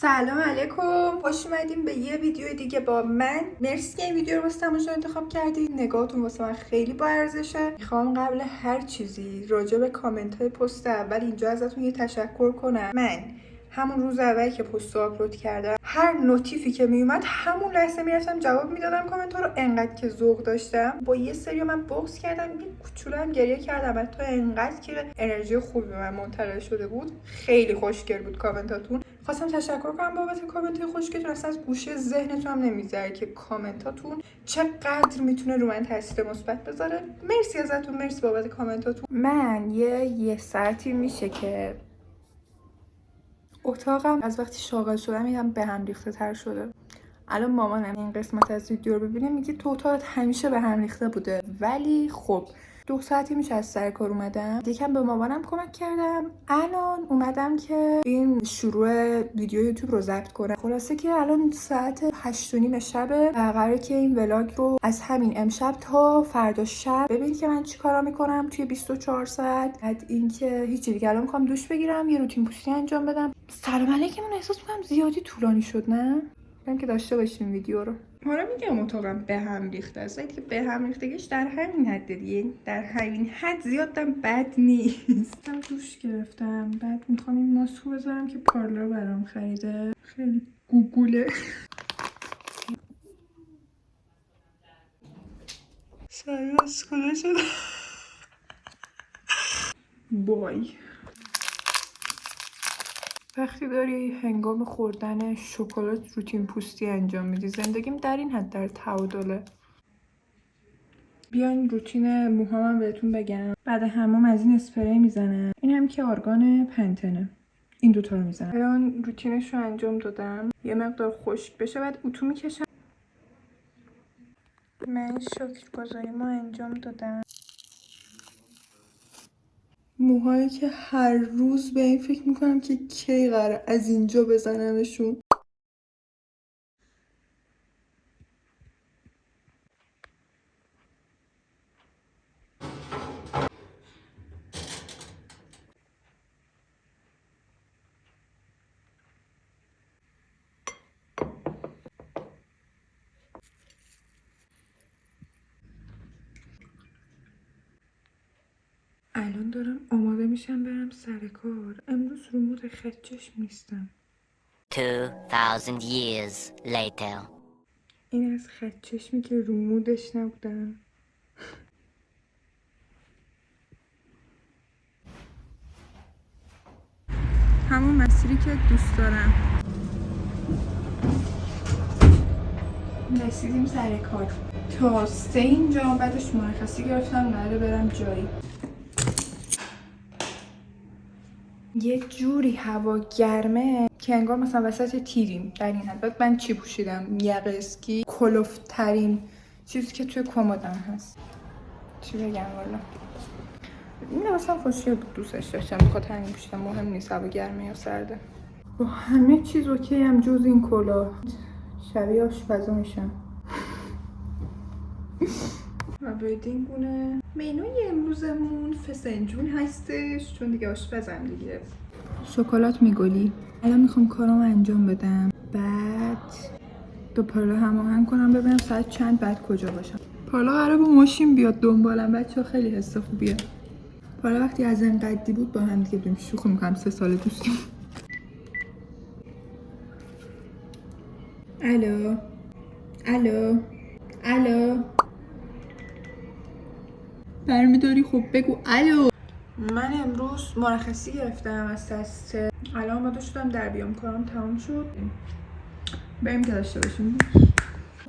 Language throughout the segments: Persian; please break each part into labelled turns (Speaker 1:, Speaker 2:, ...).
Speaker 1: سلام علیکم، خوش اومدیم به یه ویدیو دیگه با من. مرسی که این ویدیو رو واسه تماشا انتخاب کردید. نگاهتون واسه من خیلی با ارزشه. میخوام قبل هر چیزی راجع به کامنت های پست اول اینجا ازتون یه تشکر کنم. من همون روز اولی که پست رو آپلود کردم هر نوتیفی که میومد همون لحظه میرفتم جواب میدادم کامنت ها رو. انقدر که ذوق داشتم با یه سری من بغض کردم، یه کوچولو هم گریه کردم، حتی انقدر که انرژی خوبی به من منتقل شده بود. خیلی خوشگل بود کامنتاتون. خواستم تشکر کنم بابت کامنت خوشگلتون. اصلا از گوشه ذهنتون هم نمیذاره که کامنتاتون چقدر میتونه رو من تاثیر مثبت بذاره. مرسی ازتون، مرسی بابت کامنتاتون. من یه ساعتی میشه که اتاقم از وقتی شاغل شدم میگم به هم ریخته تر شده. الان مامانم این قسمت از ویدیو رو ببینه میگه تو اتاقت همیشه به هم ریخته بوده، ولی خب 2 ساعتی میشه از سر کار اومدم، یکم به مامانم کمک کردم. الان اومدم که این شروع ویدیو یوتیوب رو ضبط کنم. خلاصه که الان ساعت 8:30 شبه و قراره که این ولاگ رو از همین امشب تا فردا شب ببینید که من چیکارا میکنم توی 24 ساعت. بعد اینکه هیچی دیگه، الان میخوام دوش بگیرم، یه روتین پوستی انجام بدم. سلام علیکم. من احساس میکنم زیادی طولانی شد، نه؟ که داشته باشیم ویدیو رو. حالا میگم اتاقم به هم ریخته است، که به هم ریختگیش در همین حد دیگه، در همین حد زیادم بد نیست. من دوش گرفتم، بعد میخوام این ماسکو بذارم که پارلر برام خریده. خیلی گوگوله. سایه اسکوله شده. بای. وقتی داری هنگام خوردن شکلات روتین پوستی انجام میدی، زندگیم در این حد در تعادله. بیاین روتین موهامم بهتون بگم. بعد حمام از این اسپری میزنم، این هم که آرگان پنتنه، این دوتا رو میزنم. الان روتینش رو انجام دادم، یه مقدار خشک بشه بعد اتو میکشم. من شکرگزاری ما انجام دادم. موهایی که هر روز به این فکر میکنم که کی قراره از اینجا بزنمشون. الان دارم آماده میشم برم سر کار. امروز رو مود خط چشم نیستم.
Speaker 2: 2000 years later.
Speaker 1: این از خط چشمی که رو مودش نبودم. همون مسیری که دوست دارم. رسیدیم سر کار. تا 3 اینجا، بعدش مرخصی گرفتم قراره برم جایی. یه جوری هوا گرمه که انگار مثلا وسط تیریم در این حد. بعد من چی پوشیدم؟ یقه اسکی، کلوفترین چیزی که توی کمدم هست. چی بگم والا. این مثلا خوشگل بود، دوستش داشتم، بخاطر همین پوشیدم. مهم نیست هوا گرمه یا سرده. با همه چیز اوکی هم جز این کلاه. شبیه آشپزا میشم. و بدینگونه منوی امروزمون فسنجون هستش، چون دیگه آشپزم دیگه. شکلات میگلی. الان میخوام کارامو انجام بدم، بعد با پارلا هماهنگ کنم ببینم ساعت چند بعد کجا باشم. پارلا قراره با ماشین بیاد دنبالم. بچه‌ها خیلی حس خوبیه. پارلا وقتی از این قدی بود با هم دیگه بودیم، شوخی میکنم 3 سال دوستیم. الو الو الو، برمیداری؟ خب بگو الو. من امروز مرخصی گرفتم از دست. الان آماده شدم در بیام، کارم تمام شد، بریم که داشته باشیم.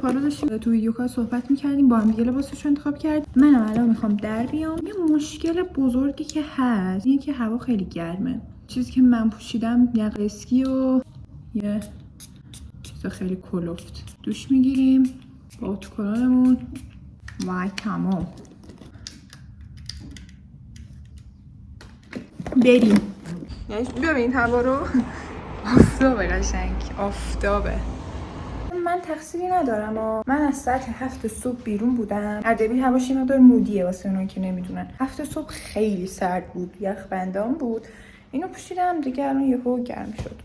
Speaker 1: حالا داشتیم تو ویدیو کار صحبت میکردیم، با هم دیگه لباسش رو انتخاب کردیم. منم الان میخوام در بیام. یه مشکل بزرگی که هست اینه که هوا خیلی گرمه. چیزی که من پوشیدم یقه اسکی و یه چیز خیلی کلفت. دوش میگیریم با اتوکلانمون و تمام بریم. یعنی ببین هوا رو. آفتابه، قشنگ آفتابه. من تقصیری ندارم من از ساعت 7 صبح بیرون بودم. اردبیل هواش یه مقدار مودیه واسه اونایی که نمیدونن. 7 صبح خیلی سرد بود، یخ بندام بود. اینو پوشیدم دیگه، الان یهو گرم شد.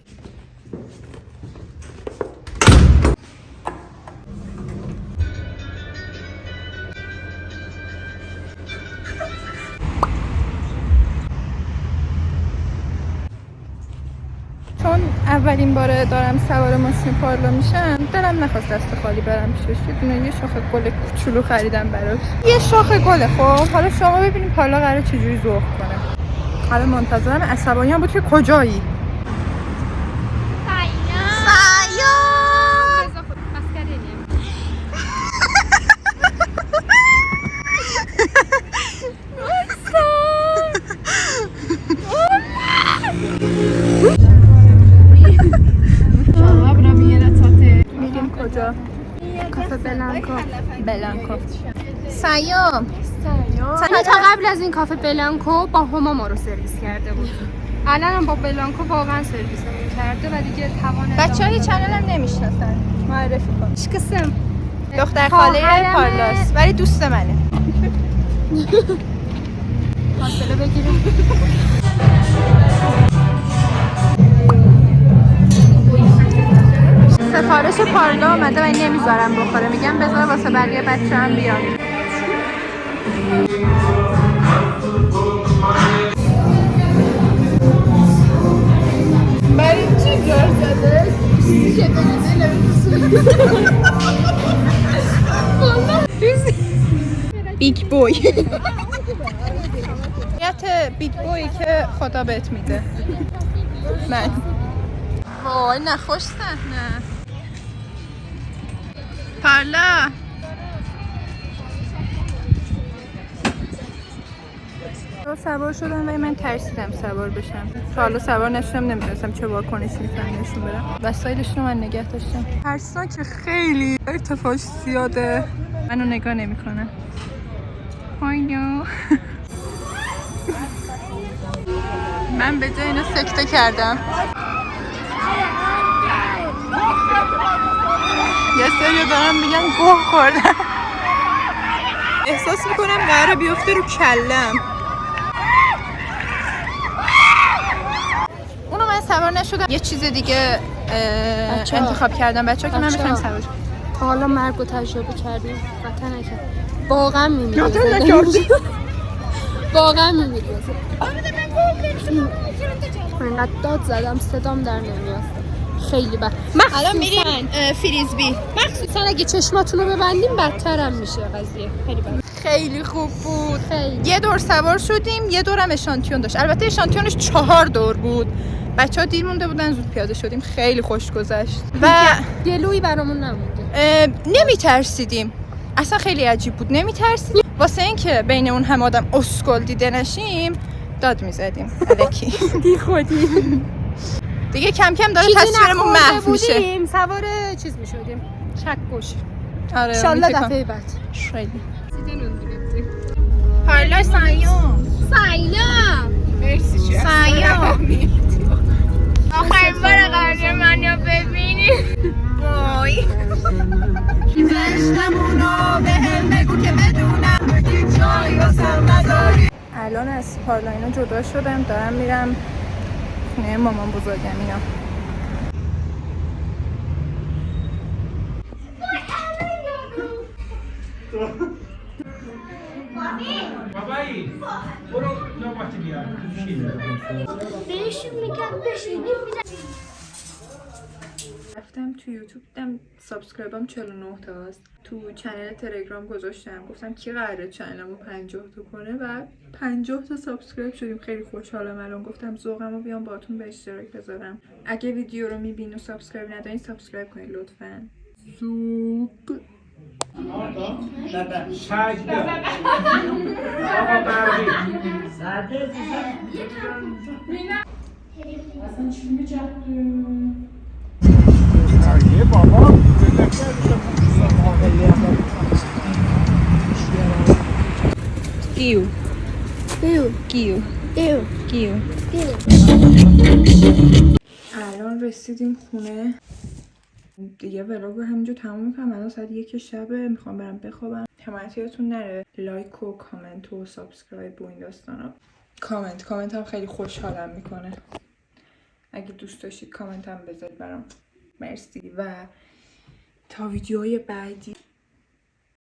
Speaker 1: اولین باره دارم سوار ماشین پارلا میشم، دلم نخواست دست خالی برم پیشش. یه دونه یه شاخه گل کوچولو خریدم براش، یه شاخه گله. خب حالا شما ببینیم پارلا قراره چجوری ذوق کنه. حالا منتظرم، عصبانی هم بود که کجایی. میریم کجا؟
Speaker 3: کافه بلانکو.
Speaker 1: بلانکو. سیام
Speaker 3: تا قبل از این کافه بلانکو با هما ما رو سرویس کرده بود. الان هم با بلانکو واقعا سرویس کرده و دیگه توان
Speaker 1: بچه‌های چنل هم نمیشناسن. معرفی کن.
Speaker 3: چی قسم؟
Speaker 1: دختر خاله
Speaker 3: خواهرمه.
Speaker 1: پارلاس ولی دوست منه.
Speaker 3: فاصله بگیریم.
Speaker 1: سفارش پارلا اومده و نمیذارم بخوره، میگم بذار واسه بقیه بچه هم بیاد. برای چی جار زده؟ بیگ بوی. نیت بیگ بوی که خدا بهت میده. من وای نخوش صحنه. پارلا سوار شدم و من ترسیدم سوار بشم. تا حالا سوار نشدم، نمیدونستم چه واکنشی میتونم نشون بدم. وسایلش رو من نگه داشتم. ترسناکه، خیلی ارتفاعش زیاده. منو نگاه نمیکنه. هایو. من به جای اینو سکته کردم. یه سری دارم میگن گوه خوردم. احساس میکنم قراره بیفته رو کلم. اونو من سوار نشدم، یه چیز دیگه انتخاب کردم بچه‌ها که من بتونم سوار شم.
Speaker 3: تا حالا مرگ رو تجربه کردیم؟ قطعا نکرد. واقعا میمیری. واقعا میمیری. من اینقدر داد زدم صدام در نمیاد. خیلی بد.
Speaker 1: الان میریم فریزبی.
Speaker 3: مخصوصا اگه چشماتون رو ببندیم بدترم میشه قضیه. خیلی بد.
Speaker 1: خیلی خوب بود.
Speaker 3: خیلی.
Speaker 1: یه دور سوار شدیم، یه دورم اشانتیون داشت. البته اشانتیونش 4 دور بود. بچه‌ها دیر مونده بودن، زود پیاده شدیم. خیلی خوش گذشت. و
Speaker 3: گلویی برامون نمونده.
Speaker 1: نمیترسیدیم. اصلا خیلی عجیب بود. نمیترسیدیم. واسه اینکه بین اون هم آدم اسکل دیده نشیم، داد میزدیم. الکی.
Speaker 3: بی خودی.
Speaker 1: دیگه کم کم داره تصویرمون محو میشه.
Speaker 3: سوار چیز میشدیم. چکش.
Speaker 1: آره.
Speaker 3: ان شاءالله دفعه بعد.
Speaker 1: خیلی. پارلا سلام.
Speaker 3: مرسی شما.
Speaker 1: سلام. آخرین بار قراره منو ببینی. وای. الان از پارلاینا جدا شدم، دارم میرم خونه مامان بزرگم. اینا
Speaker 4: بابایی برو نوبتی بیار
Speaker 5: بهشون میگم بشینیم
Speaker 1: رفتم تو یوتیوب دیدم سابسکرایبم 49 تاست. تو چنل تلگرام گذاشتم، گفتم کی قراره چنلمو 50 تا کنه و 50 تا سابسکرایب شدیم. خیلی خوشحالم الان. گفتم ذوقمو بیام باهاتون به اشتراک بذارم. اگه ویدیو رو میبینید و سابسکرایب ندارین سابسکرایب کنید لطفاً. ذوق
Speaker 4: سجده آقا برقی
Speaker 1: گیو
Speaker 3: ایو
Speaker 1: گیو
Speaker 3: ایو
Speaker 1: گیو. الان رسیدیم خونه دیگه. ولاگ رو همینجا تموم میکنم. الان ساعت 1 شبه، میخوام برم بخوابم. حمایت یادتون نره لایک و کامنت و سابسکرایب و این داستانا. کامنت هم خیلی خوشحالم میکنه. اگه دوست داشتید کامنت هم بذارید برام. مرسی و تا ویدیوهای بعدی.